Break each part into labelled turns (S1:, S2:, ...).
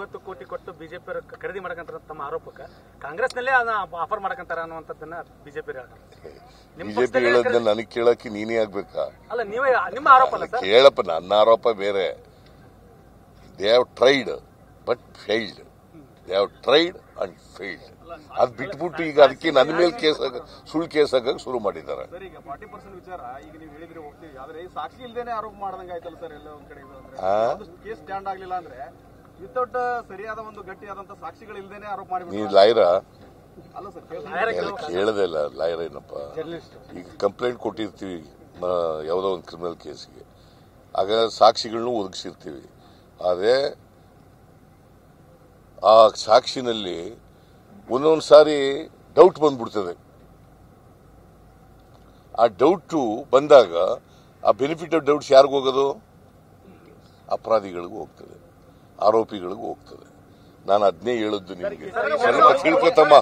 S1: 50 ಕೋಟಿ ಕೊಟ್ಟು ಬಿಜೆಪಿ ಖರೀದಿ ಮಾಡಕಂತಾರ ತಮ್ಮ ಆರೋಪಕ್ಕೆ ಕಾಂಗ್ರೆಸ್ನಲ್ಲೇ ಆಫರ್ ಮಾಡಕಂತಾರ ಅನ್ನುವಂಥದ್ದನ್ನ ಬಿಜೆಪಿ
S2: ಬಿಜೆಪಿ ಹೇಳೋದನ್ನ ನನಗೆ ಕೇಳಕ್ಕೆ ನೀನೇ ಆಗ್ಬೇಕಾ?
S1: ಅಲ್ಲ, ನೀವೇ ನಿಮ್ಮ ಆರೋಪ ಅಲ್ಲ ಸರ್?
S2: ಕೇಳಪ್ಪ, ನನ್ನ ಆರೋಪ ಬೇರೆ. They have tried but failed. They have tried and failed. ಅದ್ ಬಿಟ್ಬಿಟ್ಟು ಈಗ ಅದಕ್ಕೆ ನನ್ನ ಮೇಲೆ ಸುಳ್ಳು ಕೇಸ್ ಹಾಕಕ್ಕೆ ಶುರು ಮಾಡಿದ್ದಾರೆ.
S3: ಸರ್, ಈಗ 40% ವಿಚಾರ ಈಗ ನೀವು ಹೇಳಿದ್ರೆ ಹೋಗ್ತೀವಿ, ಆದ್ರೆ ಸಾಕ್ಷಿ ಇಲ್ದೇನೆ ಆರೋಪ ಮಾಡ್ದಂಗೆ ಆಯ್ತಲ್ಲ ಸರ್? ಎಲ್ಲ ಒಂದ್ ಕಡೆ ಕೇಸ್ ಸ್ಟ್ಯಾಂಡ್ ಆಗ್ಲಿಲ್ಲ ಅಂದ್ರೆ ವಿತೌಟ್ ಸರಿಯಾದ ಒಂದು ಗಟ್ಟಿಯಾದಂತ ಸಾಕ್ಷಿಗಳು ಇಲ್ದೇನೆ ಆರೋಪ ಮಾಡಿ
S2: ನೀ ಲಾಯರಾ?
S3: ಅಲ್ಲ ಸರ್,
S2: ಕೇಳದೆ ಇಲ್ಲ. ಲಾಯರ್ ಏನಪ್ಪ? ಈಗ ಕಂಪ್ಲೇಂಟ್ ಕೊಟ್ಟಿರ್ತೀವಿ ಯಾವುದೋ ಒಂದು ಕ್ರಿಮಿನಲ್ ಕೇಸ್ಗೆ, ಆಗ ಸಾಕ್ಷಿಗಳನ್ನೂ ಒದಗಿಸಿರ್ತೀವಿ. ಆದರೆ ಆ ಸಾಕ್ಷಿನಲ್ಲಿ ಒಂದೊಂದು ಸಾರಿ ಡೌಟ್ ಬಂದ್ಬಿಡ್ತದೆ. ಆ ಡೌಟು ಬಂದಾಗ ಆ ಬೆನಿಫಿಟ್ ಆಫ್ ಡೌಟ್ಸ್ ಯಾರಿಗೂ ಹೋಗೋದು? ಅಪರಾಧಿಗಳಿಗೂ ಹೋಗ್ತದೆ, ಆರೋಪಿಗಳಿಗೂ ಹೋಗ್ತದೆ. ನಾನು ಅದನ್ನೇ ಹೇಳದ್ದು ನಿಮಗೆ. ಸ್ವಲ್ಪ ತಿಳ್ಕೊತಮ್ಮ.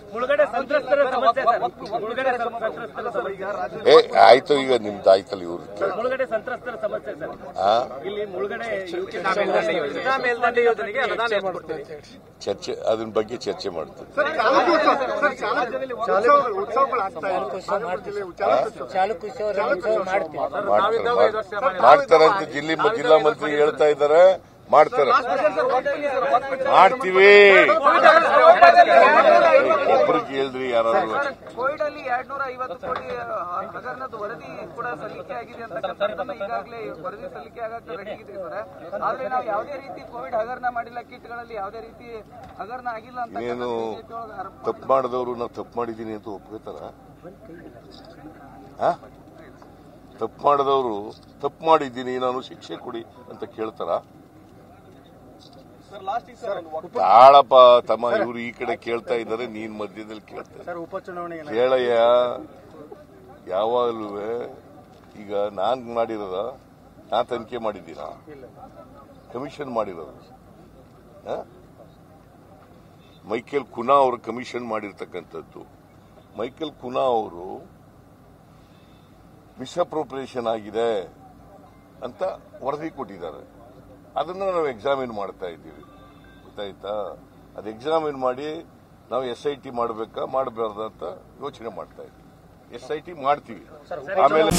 S2: ಆಯ್ತು, ಈಗ ನಿಮ್ದು ಆಯ್ತಲ್ಲ. ಇವ್ರು ಚರ್ಚೆ, ಅದ್ರ ಬಗ್ಗೆ ಚರ್ಚೆ ಮಾಡ್ತೀವಿ. ಮಾಡ್ತಾರಂತ ಜಿಲ್ಲಾ ಮಂತ್ರಿ ಹೇಳ್ತಾ ಇದ್ದಾರೆ. ಮಾಡ್ತಾರೆ, ಮಾಡ್ತೀವಿ. ಒಬ್ರಿಗೆ ಹೇಳ್ರಿ ಯಾರಾದ್ರೂ.
S4: ಕೋವಿಡ್ ಅಲ್ಲಿ 250 ಕೋಟಿ ಹಗರಣದ ವರದಿ ಕೂಡ ಸಲ್ಲಿಕೆ ಆಗಿದೆ ಅಂತ ಈಗಾಗಲೇ ವರದಿ ಸಲ್ಲಿಕೆ ಆಗಕ್ಕೆ ರೆಡಿ ಇದೆ ಸರ್. ಆದ್ರೆ ನಾವು ಯಾವುದೇ ರೀತಿ ಕೋವಿಡ್ ಹಗರಣ ಮಾಡಿಲ್ಲ, ಕಿಟ್ಗಳಲ್ಲಿ ಯಾವುದೇ ರೀತಿ ಹಗರಣ ಆಗಿಲ್ಲ ಅಂತ.
S2: ಏನು ತಪ್ಪು ಮಾಡಿದವರು ನಾವು ತಪ್ಪು ಮಾಡಿದ್ದೀನಿ ಅಂತ ಒಪ್ಕೋತಾರ? ತಪ್ಪು ಮಾಡಿದವರು ತಪ್ಪು ಮಾಡಿದ್ದೀನಿ ನಾನು ಶಿಕ್ಷೆ ಕೊಡಿ ಅಂತ ಕೇಳ್ತಾರ? ತಾಳಪ್ಪ ತಮ್ಮ, ಇವ್ರು ಈ ಕಡೆ ಕೇಳ್ತಾ ಇದ್ದಾರೆ, ನೀನ್ ಮಧ್ಯದಲ್ಲಿ ಕೇಳ್ತಾರೆ. ಕೇಳಯ್ಯ. ಯಾವಾಗಲೂ ಈಗ ನಾನ್ ಮಾಡಿರೋದ? ನಾ ತನಿಖೆ ಮಾಡಿದ್ದೀನ? ಕಮಿಷನ್ ಮಾಡಿರೋದು ಮೈಕೆಲ್ ಕುನಾ ಅವರು ಕಮಿಷನ್ ಮಾಡಿರ್ತಕ್ಕಂಥದ್ದು. ಮೈಕೆಲ್ ಕುನಾ ಅವರು ಮಿಸ್ಅಪ್ರೋಪ್ರಿಯೇಷನ್ ಆಗಿದೆ ಅಂತ ವರದಿ ಕೊಟ್ಟಿದ್ದಾರೆ. ಅದನ್ನ ನಾವು ಎಕ್ಸಾಮಿನ್ ಮಾಡ್ತಾ ಇದ್ದೀವಿ, ಗೊತ್ತಾಯ್ತಾ? ಅದು ಎಕ್ಸಾಮಿನ್ ಮಾಡಿ ನಾವು SIT ಮಾಡಬೇಕಾ ಮಾಡಬಾರ್ದ ಅಂತ ಯೋಚನೆ ಮಾಡ್ತಾ ಇದ್ದೀವಿ. SIT ಮಾಡ್ತೀವಿ. ಆಮೇಲೆ